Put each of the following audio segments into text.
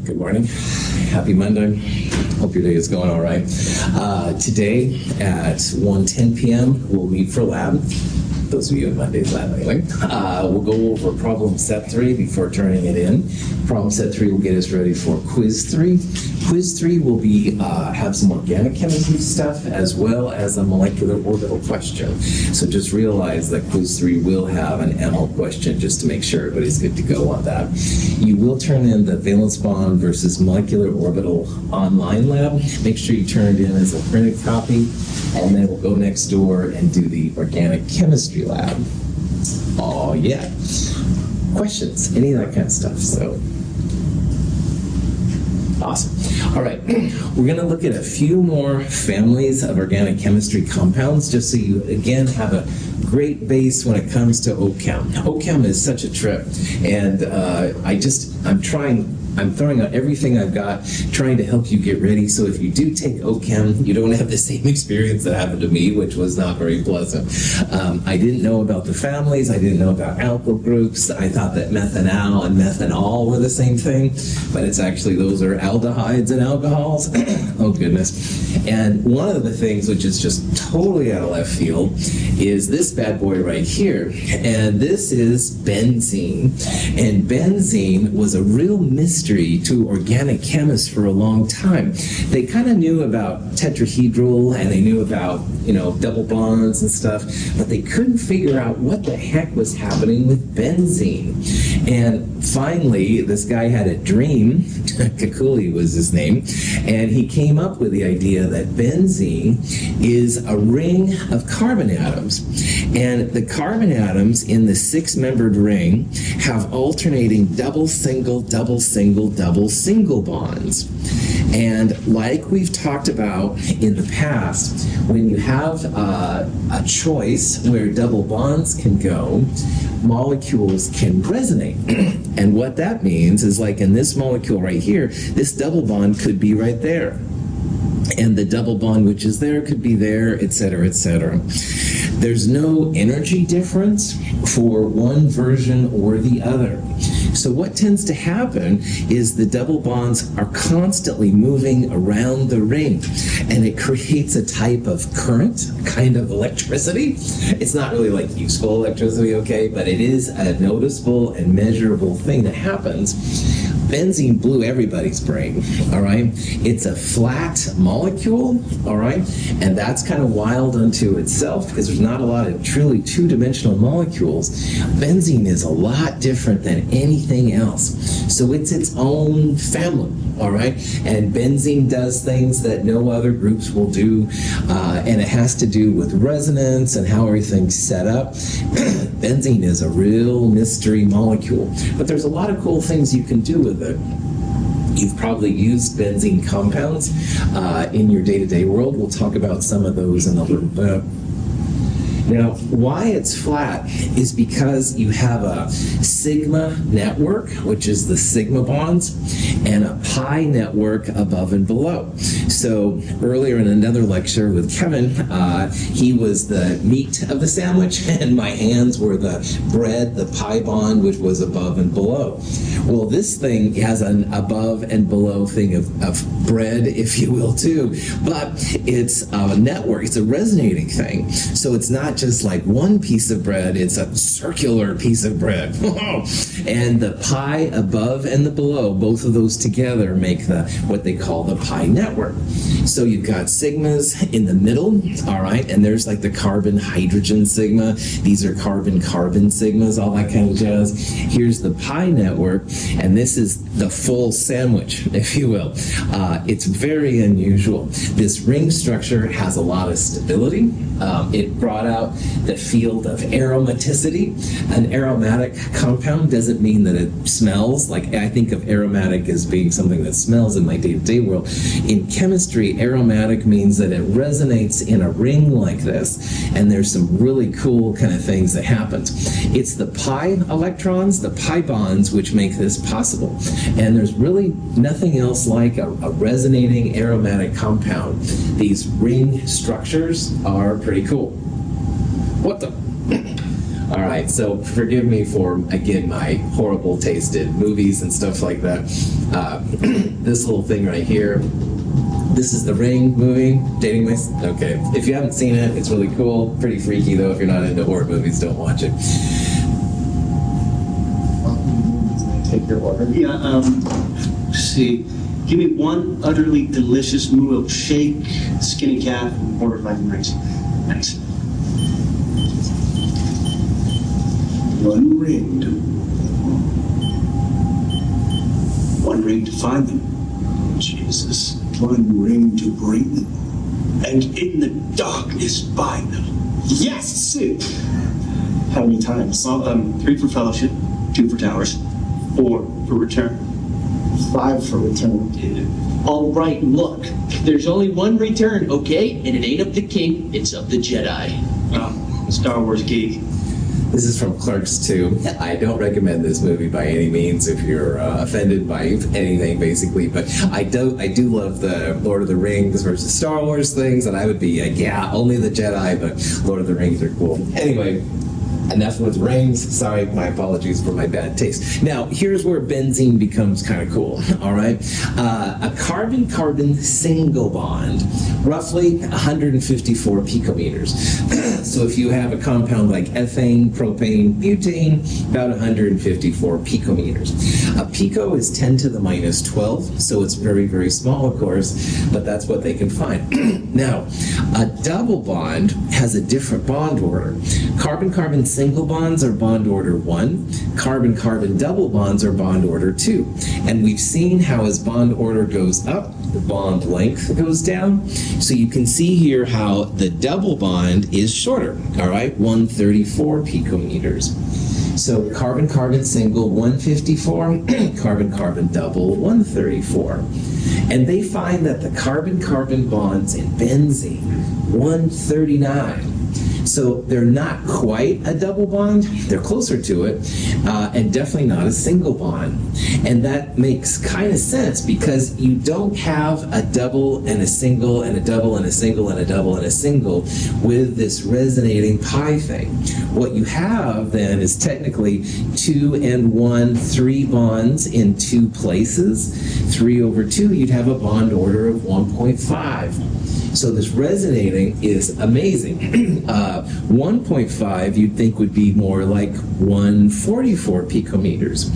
Good morning. Happy Monday. Hope your day is going all right. Today at 1:10 p.m. we'll meet for lab. Those of you in Monday's lab anyway. We'll go over problem set 3 before turning it in. Problem set 3 will get us ready for quiz 3. Quiz 3 will be have some organic chemistry stuff as well as a molecular orbital question. So just realize that quiz 3 will have an ML question just to make sure everybody's good to go on that. You will turn in the valence bond versus molecular orbital online lab. Make sure you turn it in as a printed copy, and then we'll go next door and do the organic chemistry lab. Oh yeah. Questions, any of that kind of stuff. So awesome. All right, we're going to look at a few more families of organic chemistry compounds just so you, again, have a great base when it comes to OChem. OChem is such a trip, and I'm throwing out everything I've got, trying to help you get ready. So if you do take OChem, you don't have the same experience that happened to me, which was not very pleasant. I didn't know about the families. I didn't know about alkyl groups. I thought that methanal and methanol were the same thing, but it's actually, those are aldehydes and alcohols. Oh goodness. And one of the things which is just totally out of left field is this bad boy right here. And this is benzene. And benzene was a real mystery to organic chemists for a long time. They kind of knew about tetrahedral and they knew about, double bonds and stuff, but they couldn't figure out what the heck was happening with benzene. And finally, this guy had a dream, Kekuli was his name, and he came up with the idea that benzene is a ring of carbon atoms. And the carbon atoms in the 6-membered ring have alternating double, single, double, single, double, single bonds. And like we've talked about in the past, when you have a choice where double bonds can go, molecules can resonate. And what that means is, like in this molecule right here, this double bond could be right there. And the double bond which is there could be there, etc., etc. There's no energy difference for one version or the other. So what tends to happen is the double bonds are constantly moving around the ring, and it creates a type of current, kind of electricity. It's not really like useful electricity, okay, but it is a noticeable and measurable thing that happens. Benzene blew everybody's brain, all right? It's a flat molecule, all right? And that's kind of wild unto itself because there's not a lot of truly two-dimensional molecules. Benzene is a lot different than anything else. So it's its own family, all right? And benzene does things that no other groups will do, and it has to do with resonance and how everything's set up. Benzene is a real mystery molecule, but there's a lot of cool things you can do with it. You've probably used benzene compounds in your day-to-day world. We'll talk about some of those in a little bit. Now, why it's flat is because you have a sigma network, which is the sigma bonds, and a pi network above and below. So earlier in another lecture with Kevin, he was the meat of the sandwich, and my hands were the bread, the pi bond, which was above and below. Well, this thing has an above and below thing of bread, if you will, too, but it's a network. It's a resonating thing. So it's not just like one piece of bread, it's a circular piece of bread. And the pi above and the below, both of those together make what they call the pi network. So you've got sigmas in the middle, all right, and there's like the carbon-hydrogen sigma. These are carbon-carbon sigmas, all that kind of jazz. Here's the pi network, and this is the full sandwich, if you will. It's very unusual. This ring structure has a lot of stability. It brought out the field of aromaticity. An aromatic compound doesn't mean that it smells. Like, I think of aromatic as being something that smells in my day-to-day world. In chemistry, aromatic means that it resonates in a ring like this, and there's some really cool kind of things that happen. It's the pi electrons, the pi bonds, which make this possible. And there's really nothing else like a resonating aromatic compound. These ring structures are pretty cool. What the? All right, so forgive me for, again, my horrible taste in movies and stuff like that. This little thing right here, this is The Ring movie, dating myself. Okay, if you haven't seen it, it's really cool. Pretty freaky, though. If you're not into horror movies, don't watch it. Take your order. Yeah, let's see. Give me one utterly delicious milkshake, skinny cat, and order lemon rings. Thanks. One ring to One ring to find them. Jesus. one ring to bring them. And in the darkness bind them. Yes, Sid. How many times? 3 for fellowship, 2 for towers, 4 for return. 5 for return. All right, look. There's only one return, okay? And it ain't up the king, it's up the Jedi. Star Wars geek. This is from Clerks 2. I don't recommend this movie by any means if you're offended by anything, basically. But I do love the Lord of the Rings versus Star Wars things, and I would be like, yeah, only the Jedi, but Lord of the Rings are cool. Anyway, enough with rings. Sorry, my apologies for my bad taste. Now, here's where benzene becomes kind of cool, all right? A carbon-carbon single bond, roughly 154 picometers. So if you have a compound like ethane, propane, butane, about 154 picometers. A pico is 10 to the minus 12, so it's very, very small, of course, but that's what they can find. Now, a double bond has a different bond order. Carbon-carbon single bonds are bond order 1, carbon-carbon double bonds are bond order 2. And we've seen how as bond order goes up, the bond length goes down. So you can see here how the double bond is shorter, all right, 134 picometers. So carbon-carbon single, 154, carbon-carbon double, 134. And they find that the carbon-carbon bonds in benzene, 139. So they're not quite a double bond, they're closer to it, and definitely not a single bond. And that makes kind of sense because you don't have a double and a single and a double and a single and a double and a single with this resonating pi thing. What you have then is technically 2 and 1, 3 bonds in 2 places. 3 over 2, you'd have a bond order of 1.5. So this resonating is amazing. 1.5 you'd think would be more like 144 picometers.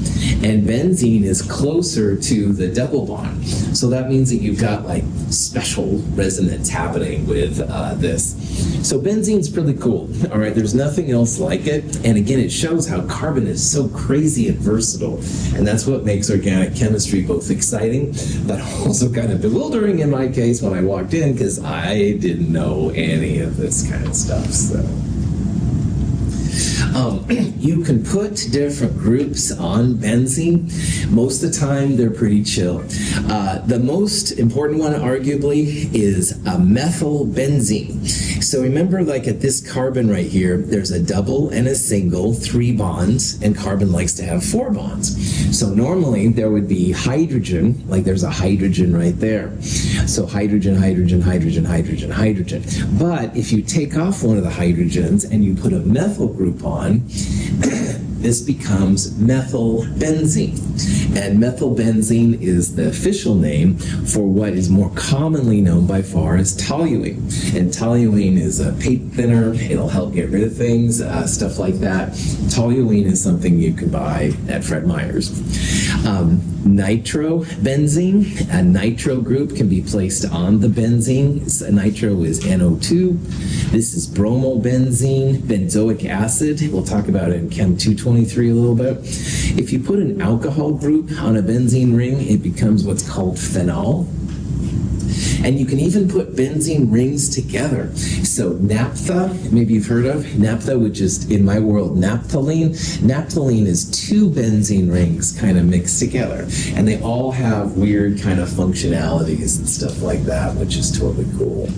And benzene is closer to the double bond. So that means that you've got like special resonance happening with this. So benzene's pretty cool. All right, there's nothing else like it. And again, it shows how carbon is so crazy and versatile. And that's what makes organic chemistry both exciting, but also kind of bewildering in my case when I walked in, because I didn't know any of this kind of stuff. So you can put different groups on benzene. Most of the time, they're pretty chill. The most important one, arguably, is a methylbenzene. So remember, like at this carbon right here, there's a double and a single, 3 bonds, and carbon likes to have 4 bonds. So normally, there would be hydrogen, like there's a hydrogen right there. So hydrogen, hydrogen, hydrogen, hydrogen, hydrogen. But if you take off one of the hydrogens and you put a methyl group on, this becomes methylbenzene. And methylbenzene is the official name for what is more commonly known by far as toluene. And toluene is a paint thinner. It'll help get rid of things, stuff like that. Toluene is something you can buy at Fred Meyer's. Nitrobenzene, a nitro group can be placed on the benzene. Nitro is NO2. This is bromobenzene, benzoic acid. We'll talk about it in Chem 223 a little bit. If you put an alcohol group on a benzene ring, it becomes what's called phenol. And you can even put benzene rings together. So naphtha, maybe you've heard of naphtha, which is in my world naphthalene. Naphthalene is 2 benzene rings kind of mixed together. And they all have weird kind of functionalities and stuff like that, which is totally cool.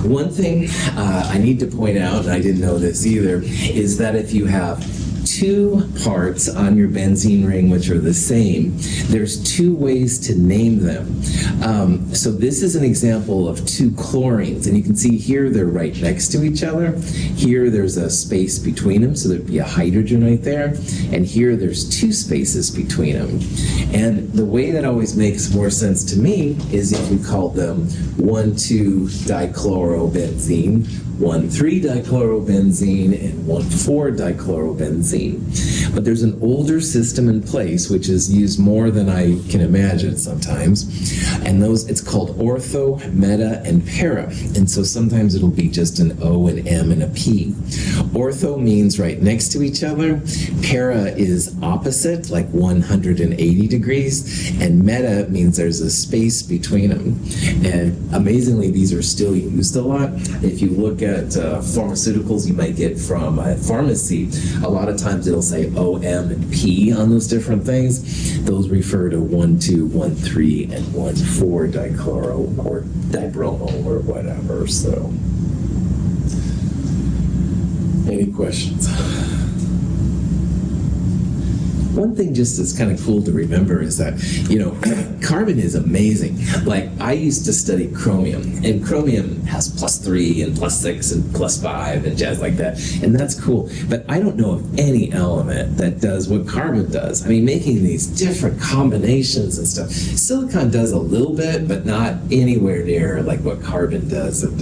One thing I need to point out, and I didn't know this either, is that if you have two parts on your benzene ring which are the same, there's two ways to name them. So this is an example of two chlorines, and you can see here they're right next to each other. Here there's a space between them, so there'd be a hydrogen right there, and here there's two spaces between them. And the way that always makes more sense to me is if we call them 1,2-dichlorobenzene, 1,3-dichlorobenzene, and 1,4-dichlorobenzene. But there's an older system in place which is used more than I can imagine sometimes, and those, it's called ortho, meta, and para. And so sometimes it'll be just an O, an M, and a P. Ortho means right next to each other. Para is opposite, like 180 degrees, and meta means there's a space between them. And amazingly, these are still used a lot. If you look at pharmaceuticals you might get from a pharmacy, a lot of times it'll say O, M, and P on those different things. Those refer to 1,2, 1,3, and 1,4-dichloro or dibromo or whatever. So, any questions? One thing just that's kind of cool to remember is that, carbon is amazing. Like, I used to study chromium, and chromium has +3 and +6 and +5 and jazz like that, and that's cool. But I don't know of any element that does what carbon does. I mean, making these different combinations and stuff. Silicon does a little bit, but not anywhere near like what carbon does. And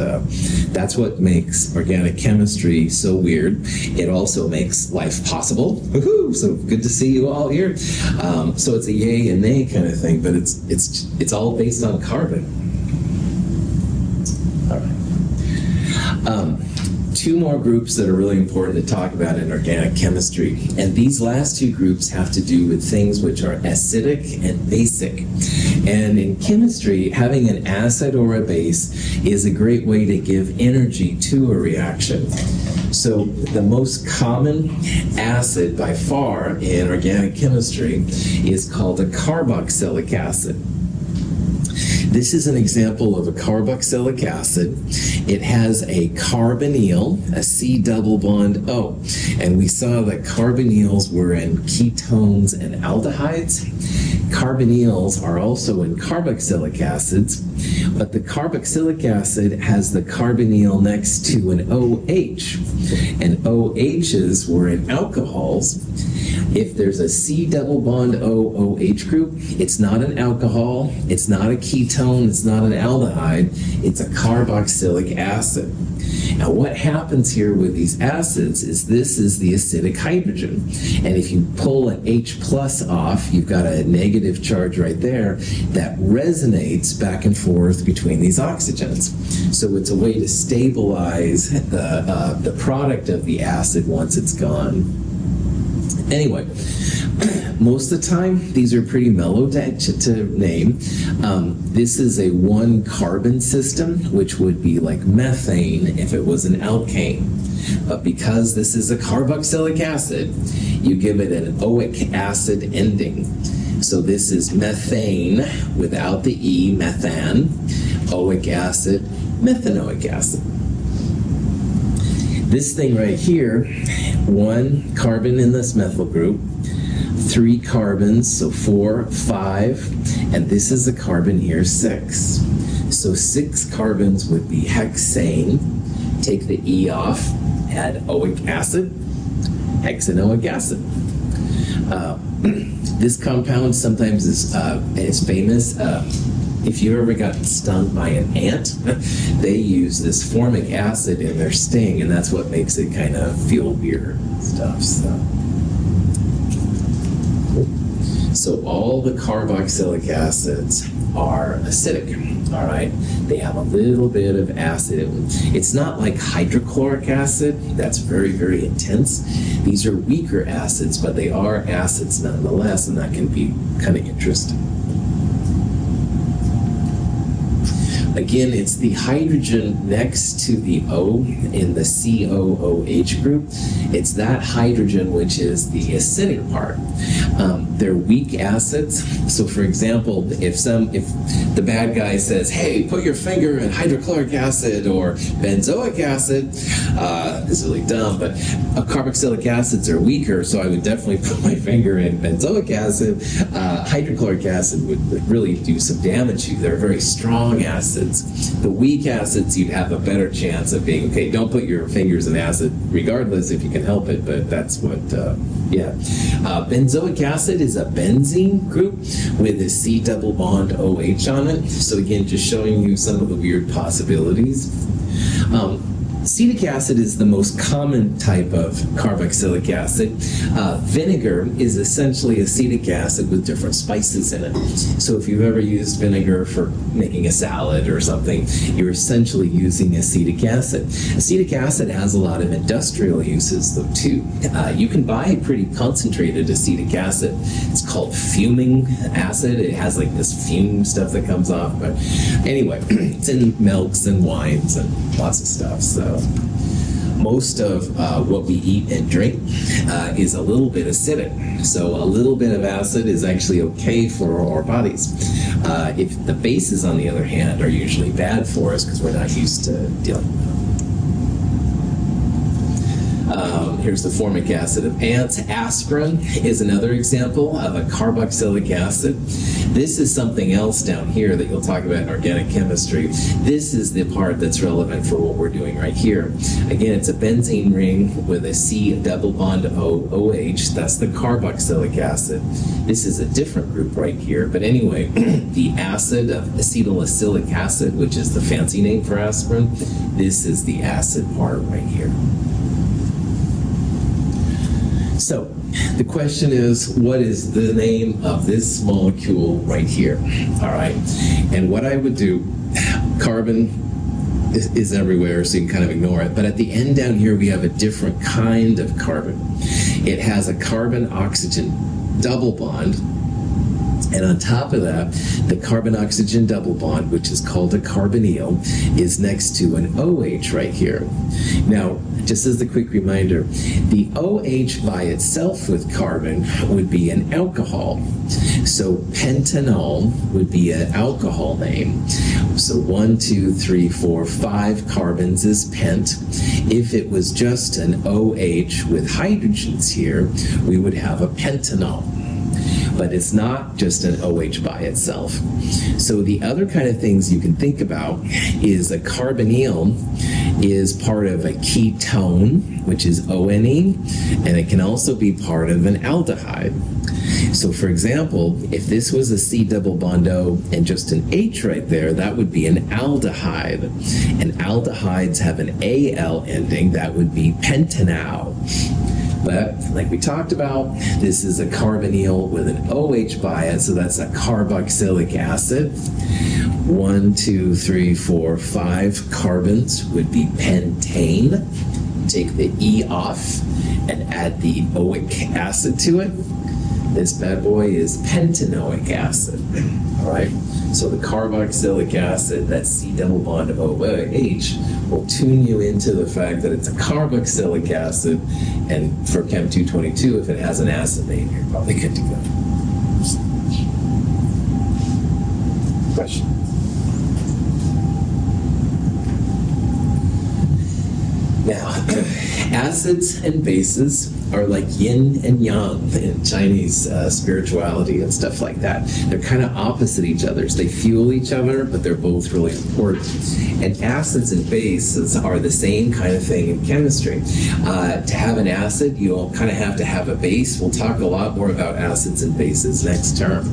that's what makes organic chemistry so weird. It also makes life possible. Woohoo! So good to see you all here. So it's a yay and nay kind of thing, but it's all based on carbon. All right. Two more groups that are really important to talk about in organic chemistry, and these last two groups have to do with things which are acidic and basic. And in chemistry, having an acid or a base is a great way to give energy to a reaction. So the most common acid by far in organic chemistry is called a carboxylic acid. This is an example of a carboxylic acid. It has a carbonyl, a C double bond O. And we saw that carbonyls were in ketones and aldehydes. Carbonyls are also in carboxylic acids, but the carboxylic acid has the carbonyl next to an OH, and OHs were in alcohols. If there's a C double bond OH group, it's not an alcohol, it's not a ketone, it's not an aldehyde, it's a carboxylic acid. Now what happens here with these acids is this is the acidic hydrogen. And if you pull an H plus off, you've got a negative charge right there that resonates back and forth between these oxygens. So it's a way to stabilize the product of the acid once it's gone. Anyway, most of the time, these are pretty mellow to name. This is a one carbon system, which would be like methane if it was an alkane. But because this is a carboxylic acid, you give it an oic acid ending. So this is methane without the E, methan, oic acid, methanoic acid. This thing right here, one carbon in this methyl group, 3 carbons, so 4, 5, and this is a carbon here, 6. So 6 carbons would be hexane. Take the E off, add oic acid, hexanoic acid. This compound sometimes is famous. If you ever got stung by an ant, they use this formic acid in their sting, and that's what makes it kind of feel weird and stuff. So all the carboxylic acids are acidic, all right? They have a little bit of acid in them. It's not like hydrochloric acid. That's very, very intense. These are weaker acids, but they are acids nonetheless, and that can be kind of interesting. Again, it's the hydrogen next to the O in the COOH group. It's that hydrogen which is the acidic part. They're weak acids. So for example, if the bad guy says, hey, put your finger in hydrochloric acid or benzoic acid, this is really dumb, but carboxylic acids are weaker, so I would definitely put my finger in benzoic acid. Hydrochloric acid would really do some damage to you. They're very strong acids. The weak acids, you'd have a better chance of being, okay, don't put your fingers in acid regardless if you can help it, but that's what, benzoic acid is a benzene group with a C double bond OH on it. So again, just showing you some of the weird possibilities. Acetic acid is the most common type of carboxylic acid. Vinegar is essentially acetic acid with different spices in it. So if you've ever used vinegar for making a salad or something, you're essentially using acetic acid. Acetic acid has a lot of industrial uses though too. You can buy pretty concentrated acetic acid. It's called fuming acid. It has like this fume stuff that comes off. But anyway, it's in milks and wines and lots of stuff. So most of what we eat and drink is a little bit acidic. So a little bit of acid is actually okay for our bodies. If the bases, on the other hand, are usually bad for us because we're not used to dealing with them. Here's the formic acid of ants. Aspirin is another example of a carboxylic acid. This is something else down here that you'll talk about in organic chemistry. This is the part that's relevant for what we're doing right here. Again, it's a benzene ring with a C double bond OH. That's the carboxylic acid. This is a different group right here. But anyway, the acid of acetylacylic acid, which is the fancy name for aspirin, this is the acid part right here. So, the question is, what is the name of this molecule right here? All right, and what I would do, carbon is everywhere, so you can kind of ignore it, but at the end down here we have a different kind of carbon. It has a carbon-oxygen double bond, and on top of that, the carbon-oxygen double bond, which is called a carbonyl, is next to an OH right here. Now, just as a quick reminder, the OH by itself with carbon would be an alcohol. So pentanol would be an alcohol name. So 1, 2, 3, 4, 5 carbons is pent. If it was just an OH with hydrogens here, we would have a pentanol. But it's not just an OH by itself. So the other kind of things you can think about is a carbonyl is part of a ketone, which is ONE, and it can also be part of an aldehyde. So for example, if this was a C double bond O and just an H right there, that would be an aldehyde. And aldehydes have an AL ending, that would be pentanal. But like we talked about, this is a carbonyl with an OH by it, so that's a carboxylic acid. 1, 2, 3, 4, 5 carbons would be pentane. Take the E off and add the oic acid to it. This bad boy is pentanoic acid. All right. So the carboxylic acid, that C double bond OH, will tune you into the fact that it's a carboxylic acid, and for Chem 222, if it has an acid name, you're probably good to go. Question? Now, acids and bases are like yin and yang in Chinese spirituality and stuff like that. They're kind of opposite each other. They fuel each other, but they're both really important. And acids and bases are the same kind of thing in chemistry. To have an acid, you'll kind of have to have a base. We'll talk a lot more about acids and bases next term.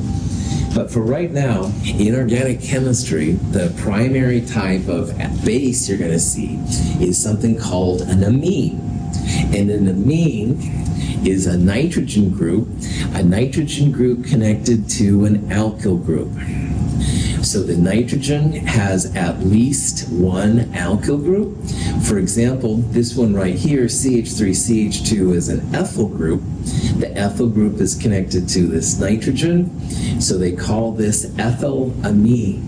But for right now, in organic chemistry, the primary type of base you're going to see is something called an amine. And an amine is a nitrogen group connected to an alkyl group. So the nitrogen has at least one alkyl group. For example, this one right here, CH3CH2, is an ethyl group. The ethyl group is connected to this nitrogen, so they call this ethylamine.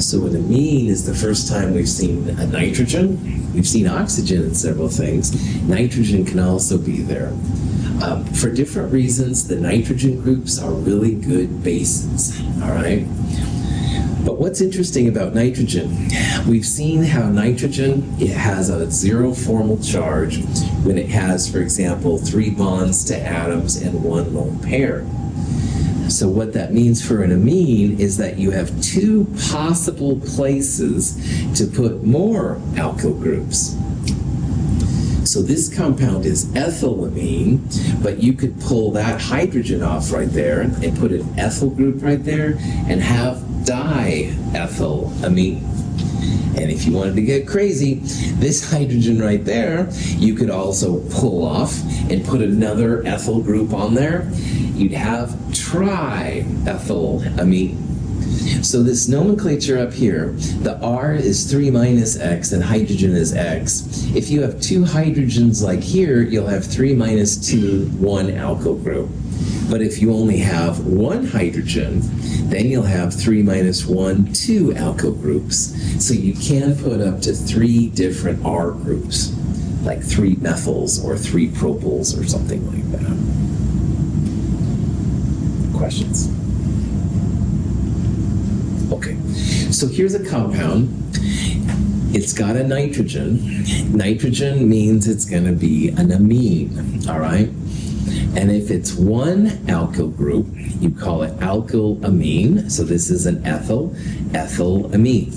So an amine is the first time we've seen a nitrogen. We've seen oxygen in several things. Nitrogen can also be there. For different reasons, the nitrogen groups are really good bases, all right? But what's interesting about nitrogen, we've seen how nitrogen, it has a zero formal charge when it has, for example, 3 bonds to atoms and 1 lone pair. So what that means for an amine is that you have 2 possible places to put more alkyl groups. So this compound is ethylamine, but you could pull that hydrogen off right there and put an ethyl group right there and have diethylamine. And if you wanted to get crazy, this hydrogen right there, you could also pull off and put another ethyl group on there. You'd have triethylamine. So this nomenclature up here, the R is 3 minus X and hydrogen is X. If you have 2 hydrogens like here, you'll have 3 minus 2, 1 alkyl group. But if you only have 1 hydrogen, then you'll have 3 minus 1, 2 alkyl groups. So you can put up to 3 different R groups, like 3 methyls or 3 propyls or something like that. Questions? Okay, so here's a compound. It's got a nitrogen. Nitrogen means it's going to be an amine, all right? And if it's 1 alkyl group, you call it alkyl amine. So this is an ethylamine.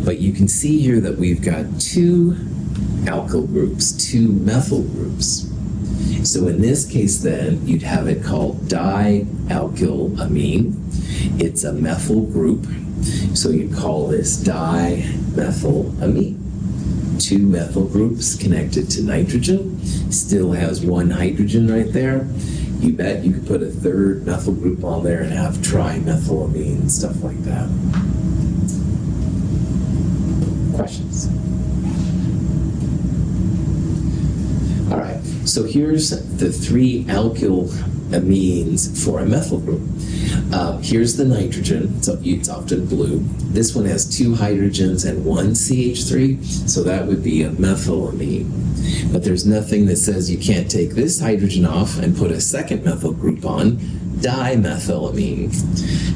But you can see here that we've got 2 alkyl groups, 2 methyl groups. So in this case then, you'd have it called dialkylamine. It's a methyl group, so you call this dimethylamine. 2 methyl groups connected to nitrogen, still has 1 hydrogen right there. You bet you could put a 3rd methyl group on there and have trimethylamine, stuff like that. Questions? All right, so here's the 3 alkyl amines for a methyl group. Here's the nitrogen, so it's often blue. This one has 2 hydrogens and 1 CH3, so that would be a methylamine. But there's nothing that says you can't take this hydrogen off and put a 2nd methyl group on, dimethylamine.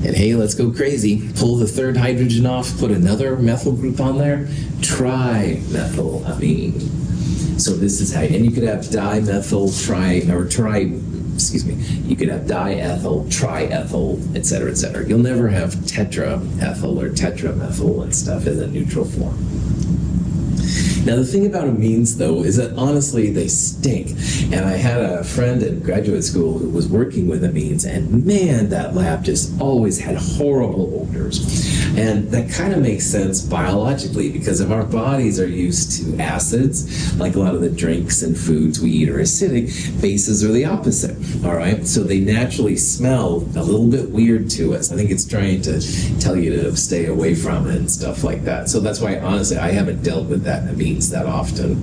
And hey, let's go crazy. Pull the 3rd hydrogen off, put another methyl group on there, trimethylamine. So this is how, and you could have you could have diethyl, triethyl, et cetera, et cetera. You'll never have tetraethyl or tetramethyl and stuff in the neutral form. Now, the thing about amines, though, is that honestly, they stink. And I had a friend in graduate school who was working with amines, and man, that lab just always had horrible odors. And that kind of makes sense biologically, because if our bodies are used to acids, like a lot of the drinks and foods we eat are acidic, bases are the opposite, all right? So they naturally smell a little bit weird to us. I think it's trying to tell you to stay away from it and stuff like that. So that's why, honestly, I haven't dealt with that amines that often.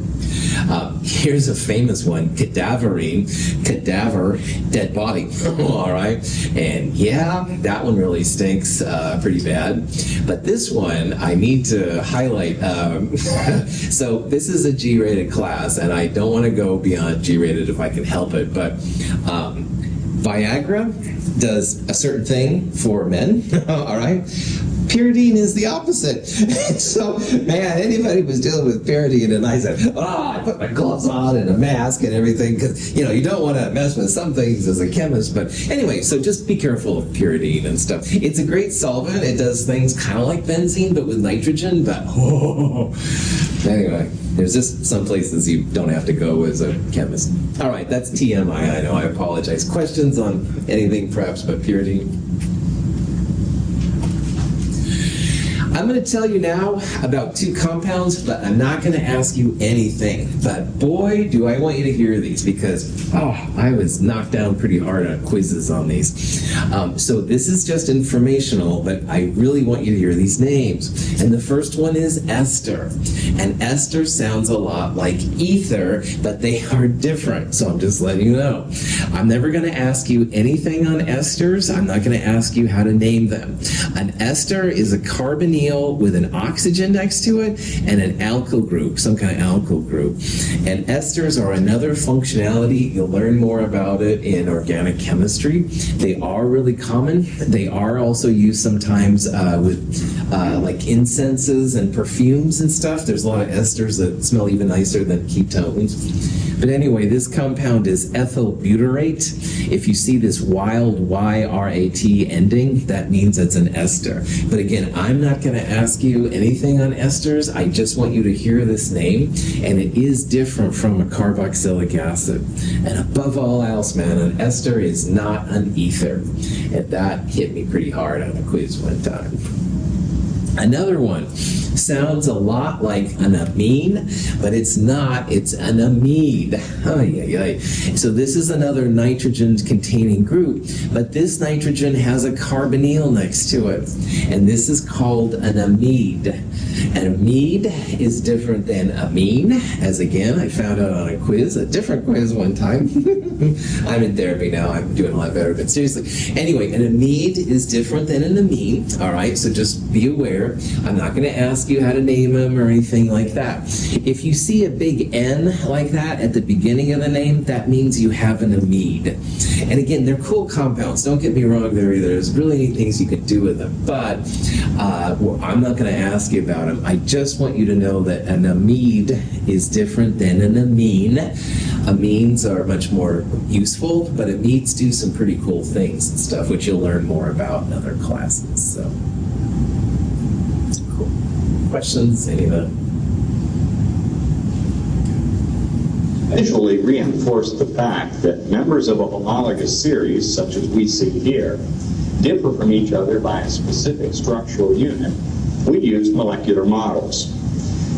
Here's a famous one, cadaverine, cadaver, dead body, all right? And yeah, that one really stinks pretty bad. But this one, I need to highlight. So this is a G-rated class, and I don't want to go beyond G-rated if I can help it, but Viagra does a certain thing for men, all right? Pyridine is the opposite. So, man, anybody was dealing with pyridine, and I said, I put my gloves on and a mask and everything, because, you don't want to mess with some things as a chemist. But anyway, so just be careful of pyridine and stuff. It's a great solvent. It does things kind of like benzene, but with nitrogen. But, anyway, there's just some places you don't have to go as a chemist. All right, that's TMI. I know, I apologize. Questions on anything perhaps but pyridine? I'm going to tell you now about 2 compounds, but I'm not going to ask you anything. But boy, do I want you to hear these, because I was knocked down pretty hard on quizzes on these. So this is just informational, but I really want you to hear these names. And the first one is ester. And ester sounds a lot like ether, but they are different. So I'm just letting you know. I'm never going to ask you anything on esters. I'm not going to ask you how to name them. An ester is a carbonyl carbonyl with an oxygen next to it and an alkyl group, some kind of alkyl group. And esters are another functionality. You'll learn more about it in organic chemistry. They are really common. They are also used sometimes with like incenses and perfumes and stuff. There's a lot of esters that smell even nicer than ketones. But anyway, this compound is ethyl butyrate. If you see this wild YRAT ending, that means it's an ester. But again, I'm not going to ask you anything on esters. I just want you to hear this name, and it is different from a carboxylic acid. And above all else, man, an ester is not an ether. And that hit me pretty hard on a quiz one time. Another one sounds a lot like an amine, but it's not. It's an amide. So this is another nitrogen-containing group, but this nitrogen has a carbonyl next to it, and this is called an amide. An amide is different than amine, as again, I found out on a quiz, a different quiz one time. I'm in therapy now. I'm doing a lot better, but seriously. Anyway, an amide is different than an amine, all right? So just be aware. I'm not going to ask you how to name them or anything like that. If you see a big N like that at the beginning of the name, that means you have an amide. And again, they're cool compounds. Don't get me wrong there either. There's really neat things you can do with them, but I'm not going to ask you about them. I just want you to know that an amide is different than an amine. Amines are much more useful, but amides do some pretty cool things and stuff, which you'll learn more about in other classes. So, cool. Questions? Any of that? Visually reinforce the fact that members of a homologous series, such as we see here, differ from each other by a specific structural unit. We use molecular models.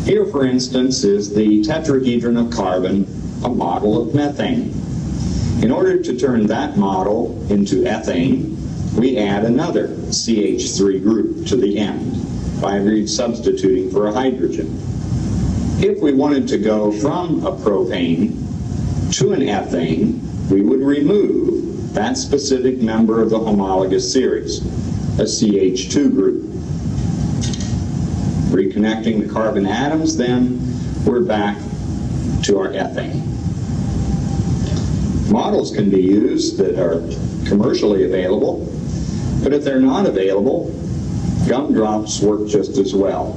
Here, for instance, is the tetrahedron of carbon, a model of methane. In order to turn that model into ethane, we add another CH3 group to the end by substituting for a hydrogen. If we wanted to go from a propane to an ethane, we would remove that specific member of the homologous series, a CH2 group. Reconnecting the carbon atoms, then we're back to our ethane. Models can be used that are commercially available, but if they're not available, gumdrops work just as well.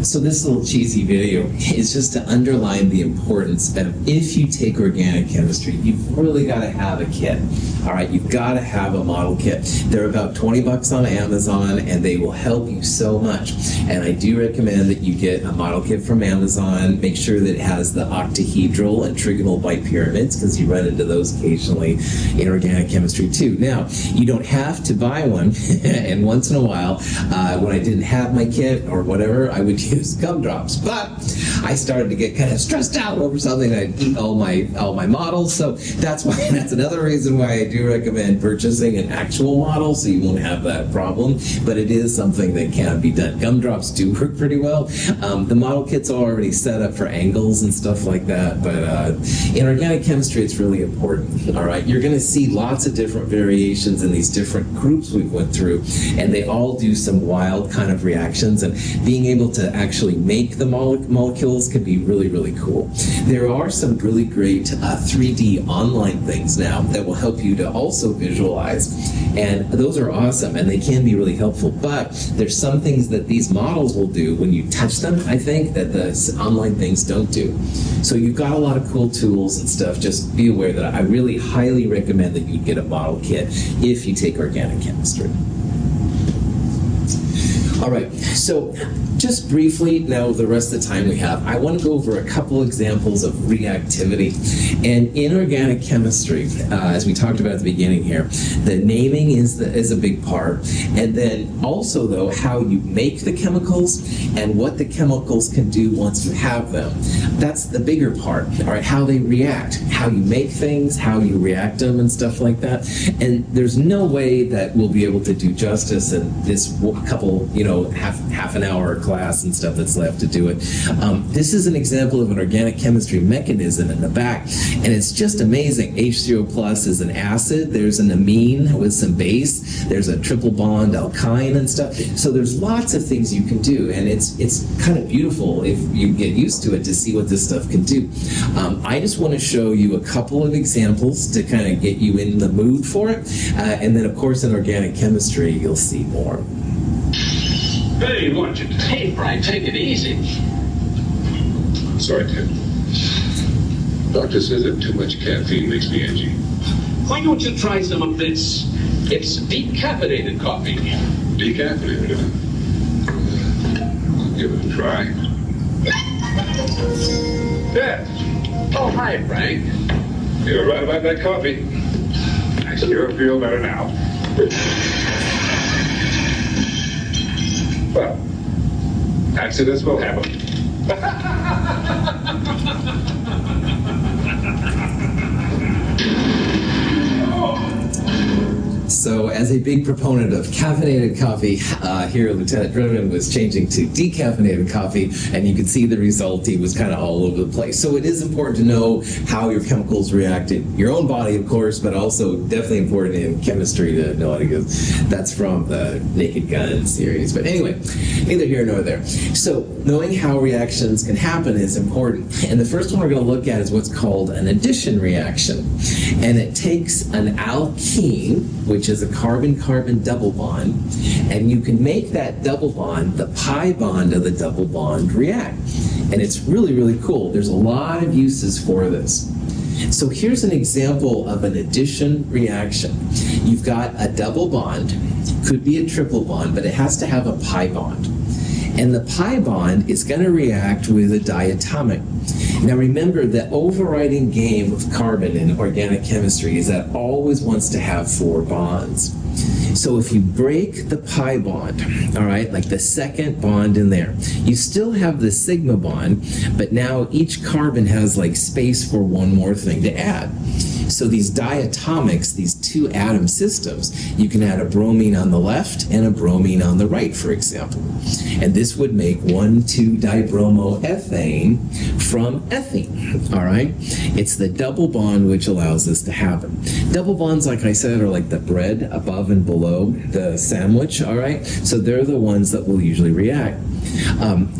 So this little cheesy video is just to underline the importance of, if you take organic chemistry, you've really got to have a kit. All right, you've got to have a model kit. They're about $20 on Amazon, and they will help you so much. And I do recommend that you get a model kit from Amazon. Make sure that it has the octahedral and trigonal bipyramids, because you run into those occasionally in organic chemistry too. Now, you don't have to buy one, and once in a while, when I didn't have my kit or whatever, I would use gumdrops. But I started to get kind of stressed out over something. I'd eat all my models, so that's another reason why I do recommend purchasing an actual model, so you won't have that problem. But it is something that can be done. Gumdrops do work pretty well. The model kits are already set up for angles and stuff like that, but in organic chemistry, it's really important. All right, you're going to see lots of different variations in these different groups we've went through, and they all do some wild kind of reactions, and being able to actually make the molecules can be really, really cool. There are some really great 3D online things now that will help you to also visualize, and those are awesome, and they can be really helpful. But there's some things that these models will do when you touch them, I think, that the online things don't do. So you've got a lot of cool tools and stuff. Just be aware that I really highly recommend that you get a model kit if you take organic chemistry. All right, so just briefly, now the rest of the time we have, I want to go over a couple examples of reactivity. And in organic chemistry, as we talked about at the beginning here, the naming is a big part. And then also, though, how you make the chemicals and what the chemicals can do once you have them. That's the bigger part, all right, how they react, how you make things, how you react them and stuff like that. And there's no way that we'll be able to do justice in this couple, half an hour of class and stuff that's left to do it. This is an example of an organic chemistry mechanism in the back, and it's just amazing. H3O plus is an acid. There's an amine with some base. There's a triple bond alkyne and stuff. So there's lots of things you can do, and it's kind of beautiful if you get used to it to see what this stuff can do. I just want to show you a couple of examples to kind of get you in the mood for it, and then of course in organic chemistry you'll see more. Hey, watch it. Hey, Brian, take it easy. Sorry, Ted. Doctor says that too much caffeine makes me edgy. Why don't you try some of this? It's decaffeinated coffee. Decaffeinated, huh? I'll give it a try. Dad, Oh, hi, Frank. you're right about that coffee. I sure feel better now. Well, accidents will happen. So, as a big proponent of caffeinated coffee, here Lieutenant Driven was changing to decaffeinated coffee, and you could see the result. He was kind of all over the place. So, it is important to know how your chemicals react in your own body, of course, but also definitely important in chemistry to know how to go. That's from the Naked Gun series. But anyway, neither here nor there. So, knowing how reactions can happen is important. And the first one we're going to look at is what's called an addition reaction. And it takes an alkene, which is a carbon-carbon double bond, and you can make that double bond, the pi bond of the double bond, react. And it's really, really cool. There's a lot of uses for this. So here's an example of an addition reaction. You've got a double bond, could be a triple bond, but it has to have a pi bond. And the pi bond is going to react with a diatomic. Now remember, the overriding game of carbon in organic chemistry is that it always wants to have 4 bonds. So if you break the pi bond, all right, like the second bond in there, you still have the sigma bond, but now each carbon has like space for one more thing to add. So these diatomics, these 2 atom systems, you can add a bromine on the left and a bromine on the right, for example. And this would make 1,2-dibromoethane from ethene, all right? It's the double bond which allows this to happen. Double bonds, like I said, are like the bread above and below the sandwich, all right? So they're the ones that will usually react.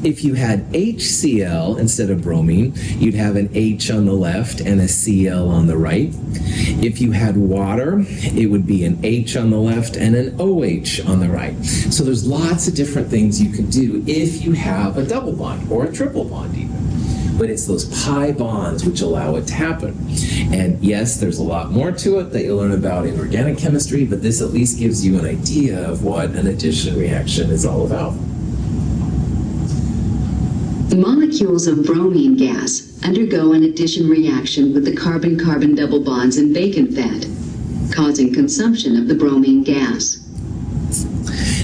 If you had HCl instead of bromine, you'd have an H on the left and a Cl on the right. If you had water, it would be an H on the left and an OH on the right. So there's lots of different things you can do if you have a double bond or a triple bond even. But it's those pi bonds which allow it to happen. And yes, there's a lot more to it that you'll learn about in organic chemistry, but this at least gives you an idea of what an addition reaction is all about. The molecules of bromine gas undergo an addition reaction with the carbon-carbon double bonds in bacon fat, causing consumption of the bromine gas.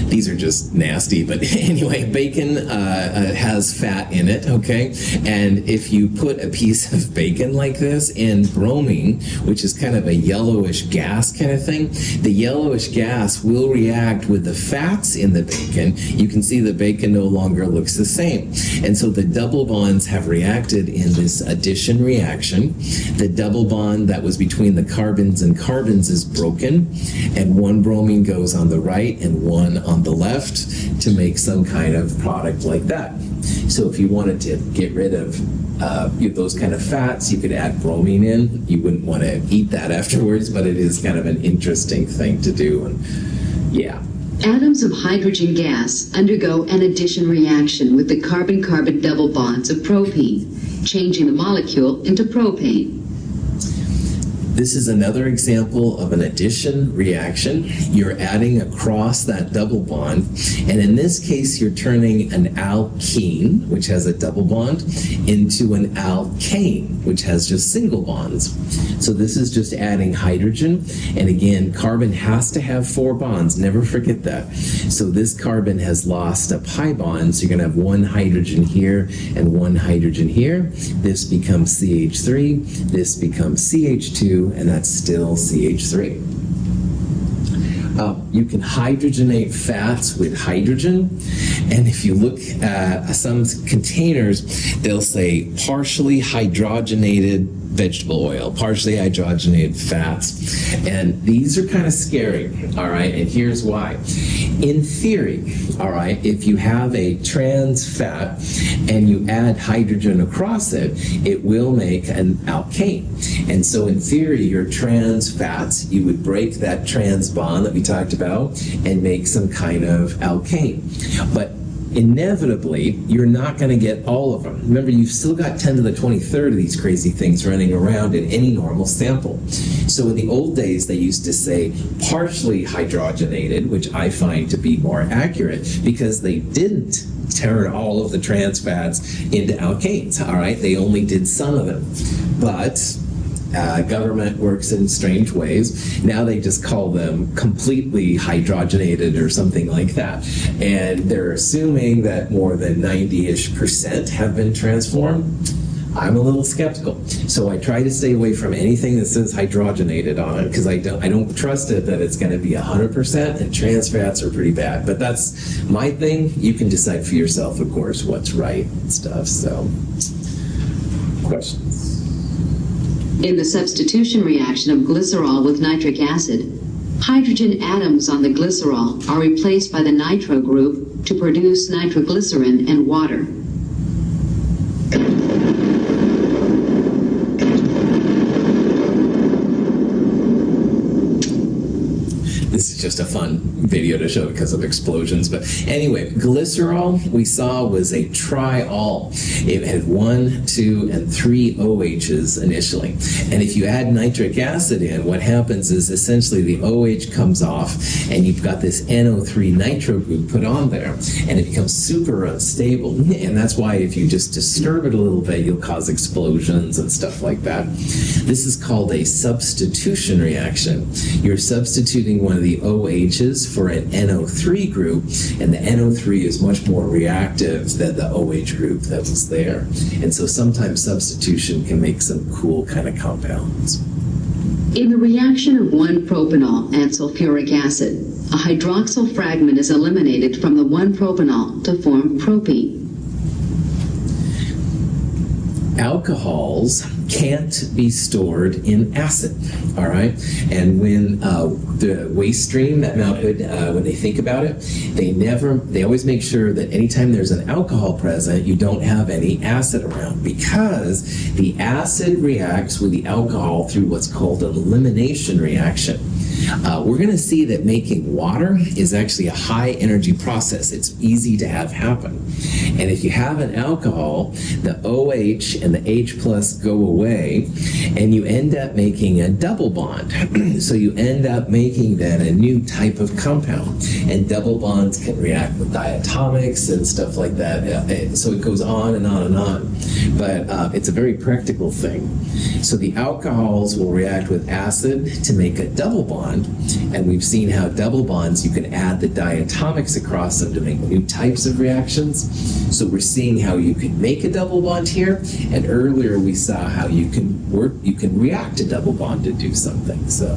These are just nasty, but anyway, bacon has fat in it, okay? And if you put a piece of bacon like this in bromine, which is kind of a yellowish gas kind of thing, the yellowish gas will react with the fats in the bacon. You can see the bacon no longer looks the same. And so the double bonds have reacted in this addition reaction. The double bond that was between the carbons and carbons is broken, and one bromine goes on the right and one on the left to make some kind of product like that. So if you wanted to get rid of those kind of fats, you could add bromine in. You wouldn't want to eat that afterwards, but it is kind of an interesting thing to do. And yeah. Atoms of hydrogen gas undergo an addition reaction with the carbon-carbon double bonds of propene, changing the molecule into propane. This is another example of an addition reaction. You're adding across that double bond, and in this case, you're turning an alkene, which has a double bond, into an alkane, which has just single bonds. So this is just adding hydrogen, and again, carbon has to have 4 bonds. Never forget that. So this carbon has lost a pi bond, so you're going to have 1 hydrogen here and 1 hydrogen here. This becomes CH3, this becomes CH2, and that's still CH3. You can hydrogenate fats with hydrogen, and if you look at some containers, they'll say partially hydrogenated vegetable oil, partially hydrogenated fats, and these are kind of scary, all right, and here's why. In theory, all right, if you have a trans fat and you add hydrogen across it, it will make an alkane. And so in theory, your trans fats, you would break that trans bond that we talked about and make some kind of alkane. But inevitably, you're not going to get all of them. Remember, you've still got 10 to the 23rd of these crazy things running around in any normal sample. So in the old days, they used to say partially hydrogenated, which I find to be more accurate because they didn't turn all of the trans fats into alkanes, all right? They only did some of them. But government works in strange ways. Now they just call them completely hydrogenated or something like that. And they're assuming that more than 90-ish% have been transformed. I'm a little skeptical. So I try to stay away from anything that says hydrogenated on it because I don't trust it that it's going to be 100%, and trans fats are pretty bad. But that's my thing. You can decide for yourself, of course, what's right and stuff. So, questions? In the substitution reaction of glycerol with nitric acid, hydrogen atoms on the glycerol are replaced by the nitro group to produce nitroglycerin and water. This is just a fun video to show because of explosions. But anyway, glycerol we saw was a triol. It had 1, 2, and 3 OHs initially. And if you add nitric acid in, what happens is essentially the OH comes off and you've got this NO3 nitro group put on there. And it becomes super unstable. And that's why if you just disturb it a little bit, you'll cause explosions and stuff like that. This is called a substitution reaction. You're substituting one of the OHs for an NO3 group, and the NO3 is much more reactive than the OH group that was there. And so sometimes substitution can make some cool kind of compounds. In the reaction of 1-propanol and sulfuric acid, a hydroxyl fragment is eliminated from the 1-propanol to form propene. Alcohols can't be stored in acid, all right? And when the waste stream at Mount Hood, when they think about it, they always make sure that anytime there's an alcohol present, you don't have any acid around, because the acid reacts with the alcohol through what's called an elimination reaction. We're going to see that making water is actually a high energy process. It's easy to have happen. And if you have an alcohol, the OH and the H plus go away, and you end up making a double bond. So you end up making then a new type of compound. And double bonds can react with diatomics and stuff like that. So it goes on and on and on. But it's a very practical thing. So the alcohols will react with acid to make a double bond. And we've seen how double bonds, you can add the diatomics across them to make new types of reactions. So we're seeing how you can make a double bond here, and earlier we saw how you can react a double bond to do something. So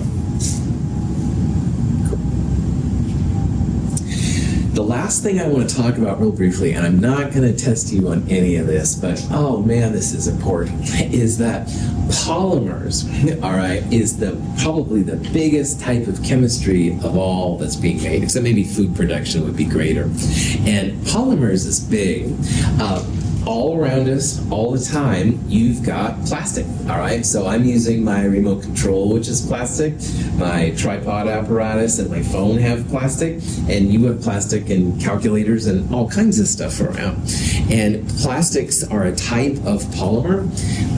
the last thing I want to talk about real briefly, and I'm not going to test you on any of this, but oh man, this is important, is that polymers, all right, is probably the biggest type of chemistry of all that's being made, except maybe food production would be greater. And polymers is big. All around us, all the time, you've got plastic, all right? So I'm using my remote control, which is plastic. My tripod apparatus and my phone have plastic. And you have plastic and calculators and all kinds of stuff around. And plastics are a type of polymer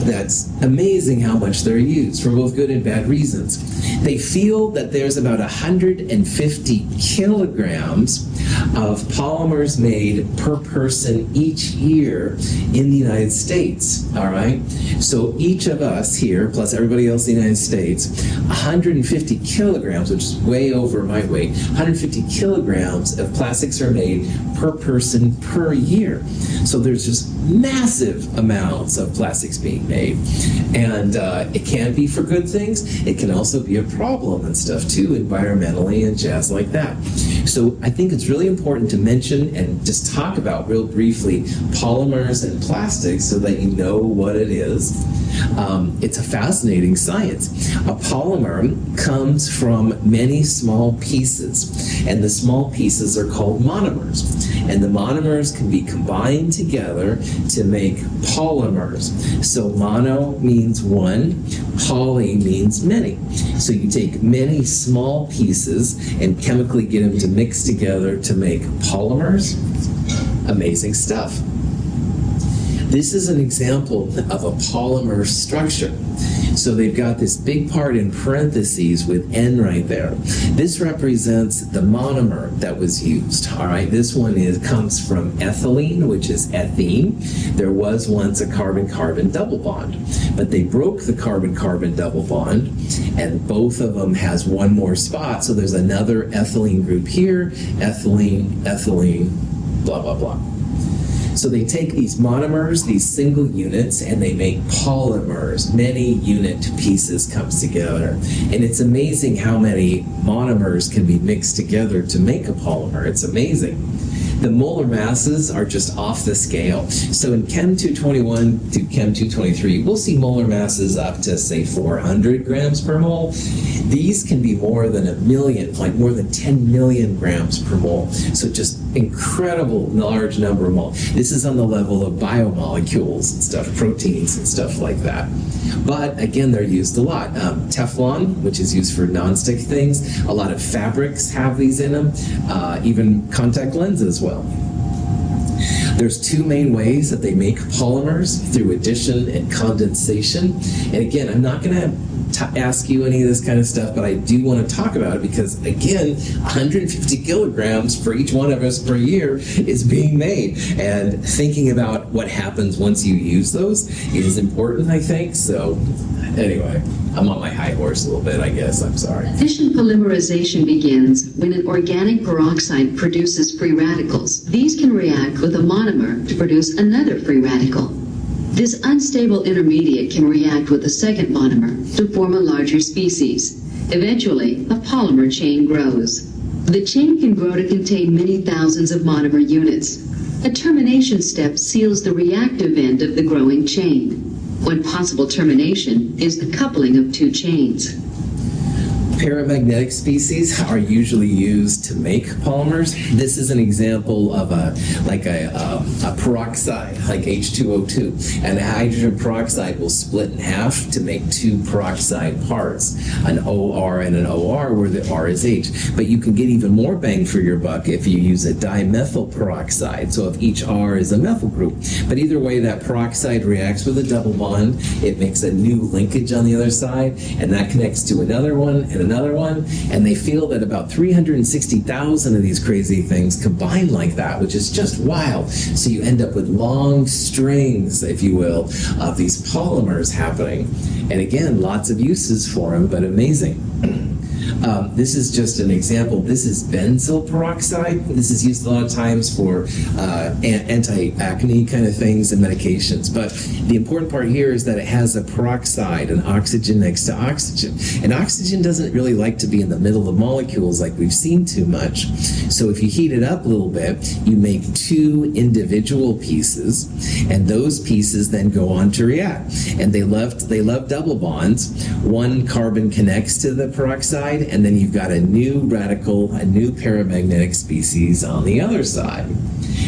that's amazing how much they're used for both good and bad reasons. They feel that there's about 150 kilograms of polymers made per person each year in the United States, all right? So each of us here, plus everybody else in the United States, 150 kilograms, which is way over my weight, 150 kilograms of plastics are made per person per year. So there's just massive amounts of plastics being made. And it can be for good things. It can also be a problem and stuff too, environmentally and jazz like that. So I think it's really important to mention and just talk about real briefly polymers and plastics so that you know what it is. It's a fascinating science. A polymer comes from many small pieces, and the small pieces are called monomers. And the monomers can be combined together to make polymers. So mono means one, poly means many. So you take many small pieces and chemically get them to mix together to make polymers. Amazing stuff. This is an example of a polymer structure. So they've got this big part in parentheses with N right there. This represents the monomer that was used. All right, this one comes from ethylene, which is ethene. There was once a carbon-carbon double bond, but they broke the carbon-carbon double bond, and both of them has one more spot. So there's another ethylene group here, ethylene, ethylene, blah, blah, blah. So they take these monomers, these single units, and they make polymers. Many unit pieces comes together. And it's amazing how many monomers can be mixed together to make a polymer. It's amazing. The molar masses are just off the scale. So in Chem 221 to Chem 223, we'll see molar masses up to, say, 400 grams per mole. These can be more than 1 million, like more than 10 million grams per mole. So just incredible large number of mole. This is on the level of biomolecules and stuff, proteins and stuff like that. But again, they're used a lot. Teflon, which is used for nonstick things. A lot of fabrics have these in them. Even contact lenses as well. There's two main ways that they make polymers, through addition and condensation. And again, I'm not going to ask you any of this kind of stuff, but I do want to talk about it because, again, 150 kilograms for each one of us per year is being made. And thinking about what happens once you use those is important, I think. So anyway, I'm on my high horse a little bit, I guess. I'm sorry. Fission polymerization begins when an organic peroxide produces free radicals. These can react with a monomer to produce another free radical. This unstable intermediate can react with a second monomer to form a larger species. Eventually, a polymer chain grows. The chain can grow to contain many thousands of monomer units. A termination step seals the reactive end of the growing chain. One possible termination is the coupling of two chains. Paramagnetic species are usually used to make polymers. This is an example of a peroxide, like H2O2. And a hydrogen peroxide will split in half to make two peroxide parts, an OR and an OR, where the R is H. But you can get even more bang for your buck if you use a dimethyl peroxide. So if each R is a methyl group. But either way, that peroxide reacts with a double bond. It makes a new linkage on the other side, and that connects to another one and another one, and they feel that about 360,000 of these crazy things combine like that, which is just wild. So you end up with long strings, if you will, of these polymers happening. And again, lots of uses for them, but amazing. This is just an example. This is benzyl peroxide. This is used a lot of times for anti-acne kind of things and medications. But the important part here is that it has a peroxide, an oxygen next to oxygen. And oxygen doesn't really like to be in the middle of molecules like we've seen too much. So if you heat it up a little bit, you make two individual pieces, and those pieces then go on to react. And they love double bonds. One carbon connects to the peroxide, and then you've got a new radical, a new paramagnetic species on the other side.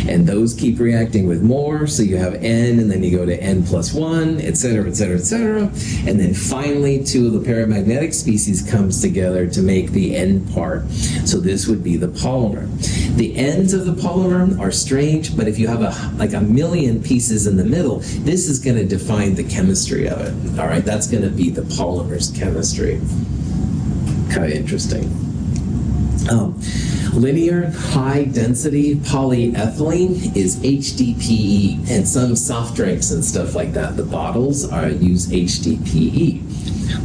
And those keep reacting with more, so you have N, and then you go to N plus 1, et cetera, et cetera, et cetera. And then finally, two of the paramagnetic species comes together to make the N part. So this would be the polymer. The ends of the polymer are strange, but if you have a million pieces in the middle, this is going to define the chemistry of it. All right, that's going to be the polymer's chemistry. Kind of interesting. Linear high density polyethylene is HDPE, and some soft drinks and stuff like that, the bottles use HDPE.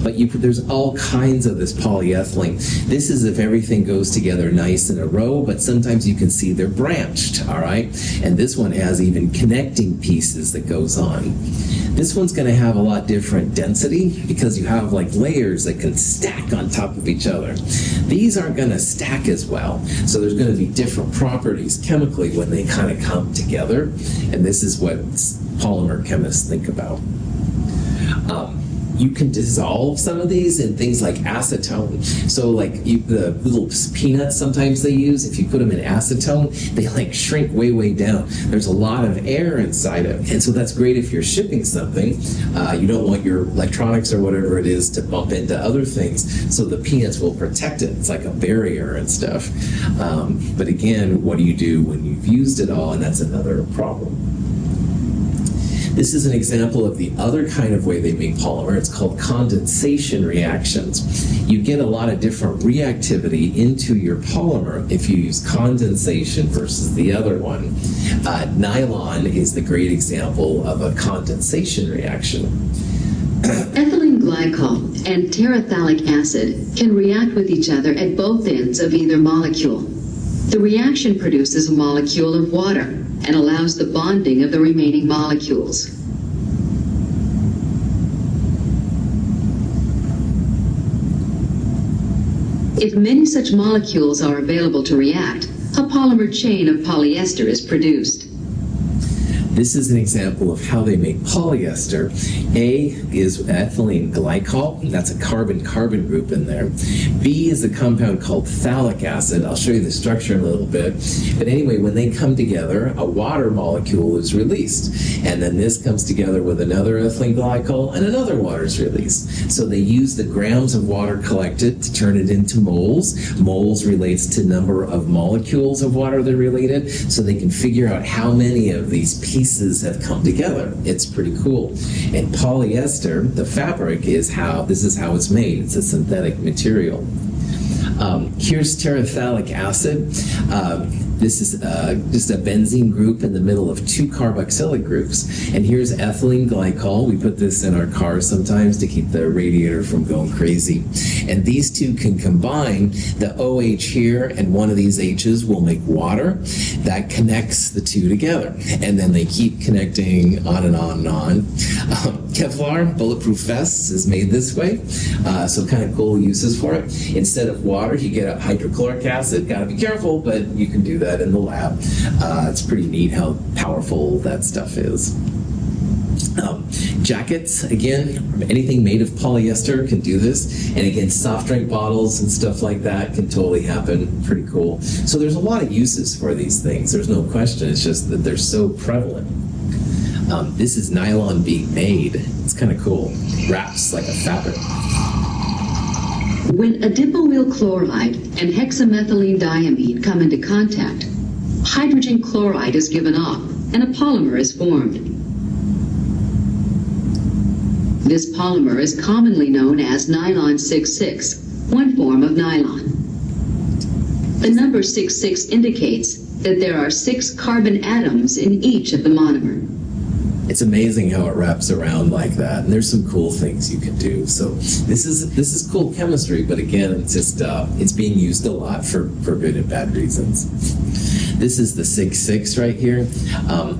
But there's all kinds of this polyethylene. This is if everything goes together nice in a row, but sometimes you can see they're branched, all right? And this one has even connecting pieces that goes on. This one's going to have a lot different density because you have like layers that can stack on top of each other. These aren't going to stack as well, so there's going to be different properties chemically when they kind of come together, and this is what polymer chemists think about. You can dissolve some of these in things like acetone. So like the little peanuts sometimes they use, if you put them in acetone, they like shrink way, way down. There's a lot of air inside it. And so that's great if you're shipping something. You don't want your electronics or whatever it is to bump into other things. So the peanuts will protect it. It's like a barrier and stuff. But again, what do you do when you've used it all? And that's another problem. This is an example of the other kind of way they make polymer. It's called condensation reactions. You get a lot of different reactivity into your polymer if you use condensation versus the other one. Nylon is the great example of a condensation reaction. Ethylene glycol and terephthalic acid can react with each other at both ends of either molecule. The reaction produces a molecule of water and allows the bonding of the remaining molecules. If many such molecules are available to react, a polymer chain of polyester is produced. This is an example of how they make polyester. A is ethylene glycol. That's a carbon-carbon group in there. B is a compound called phthalic acid. I'll show you the structure in a little bit. But anyway, when they come together, a water molecule is released. And then this comes together with another ethylene glycol, and another water is released. So they use the grams of water collected to turn it into moles. Moles relates to number of molecules of water that are related, so they can figure out how many of these pieces have come together. It's pretty cool. And polyester, the fabric, is how it's made. It's a synthetic material. Here's terephthalic acid. This is just a benzene group in the middle of two carboxylic groups. And here's ethylene glycol. We put this in our cars sometimes to keep the radiator from going crazy. And these two can combine. The OH here and one of these H's will make water. That connects the two together. And then they keep connecting on and on and on. Kevlar, bulletproof vests, is made this way. So kind of cool uses for it. Instead of water, you get a hydrochloric acid. Got to be careful, but you can do that in the lab. It's pretty neat how powerful that stuff is. Jackets, again, anything made of polyester can do this. And again, soft drink bottles and stuff like that can totally happen. Pretty cool. So there's a lot of uses for these things. There's no question. It's just that they're so prevalent. This is nylon being made. It's kind of cool. Wraps like a fabric. When adipoyl chloride and hexamethylene diamine come into contact, hydrogen chloride is given off and a polymer is formed. This polymer is commonly known as nylon 6,6, one form of nylon. The number 6,6 indicates that there are 6 carbon atoms in each of the monomer. It's amazing how it wraps around like that, and there's some cool things you can do. So this is cool chemistry, but again, it's just it's being used a lot for good and bad reasons. This is the 6,6 right here.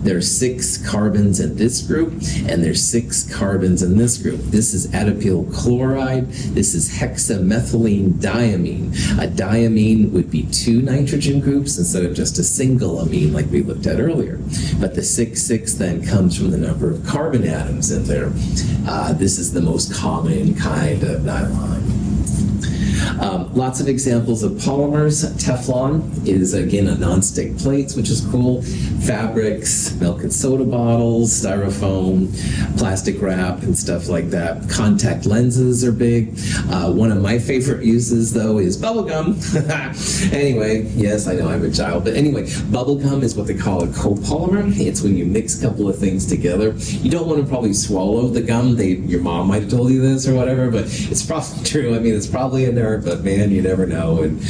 There's 6 carbons in this group, and there's 6 carbons in this group. This is adipoyl chloride. This is hexamethylene diamine. A diamine would be 2 nitrogen groups instead of just a single amine like we looked at earlier. But the 6,6 then comes from the number of carbon atoms in there. This is the most common kind of nylon. Lots of examples of polymers. Teflon is, again, a non-stick plates, which is cool. Fabrics, milk and soda bottles, styrofoam, plastic wrap, and stuff like that. Contact lenses are big. One of my favorite uses, though, is bubblegum. Anyway, yes, I know I'm a child, but anyway, bubblegum is what they call a copolymer. It's when you mix a couple of things together. You don't want to probably swallow the gum. Your mom might have told you this or whatever, but it's probably true. I mean, it's probably in there, but man, you never know. And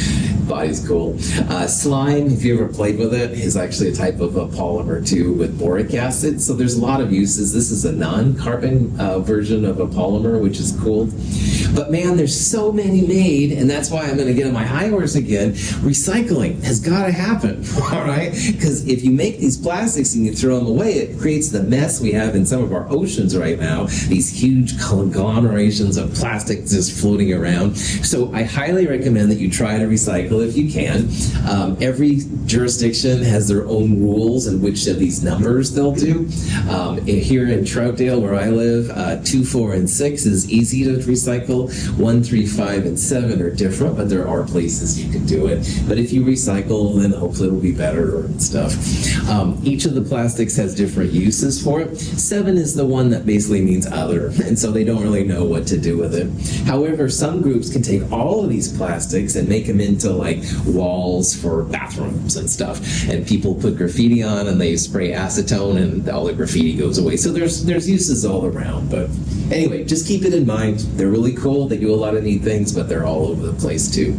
Body's cool. Slime, if you ever played with it, is actually a type of a polymer too with boric acid. So there's a lot of uses. This is a non-carbon version of a polymer, which is cool. But man, there's so many made, and that's why I'm going to get on my high horse again. Recycling has got to happen, all right? Because if you make these plastics and you throw them away, it creates the mess we have in some of our oceans right now. These huge conglomerations of plastic just floating around. So I highly recommend that you try to recycle if you can. Every jurisdiction has their own rules and which of these numbers they'll do. Here in Troutdale, where I live, 2, 4, and 6 is easy to recycle. 1, 3, 5, and 7 are different, but there are places you can do it. But if you recycle, then hopefully it'll be better and stuff. Each of the plastics has different uses for it. 7 is the one that basically means other, and so they don't really know what to do with it. However, some groups can take all of these plastics and make them into like walls for bathrooms and stuff. And people put graffiti on and they spray acetone and all the graffiti goes away. So there's uses all around. But anyway, just keep it in mind. They're really cool. They do a lot of neat things, but they're all over the place too.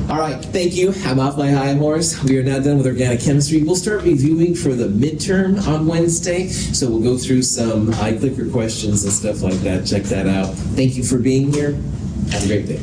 All right, thank you. I'm off my high horse. We are now done with organic chemistry. We'll start reviewing for the midterm on Wednesday. So we'll go through some iClicker questions and stuff like that. Check that out. Thank you for being here. Have a great day.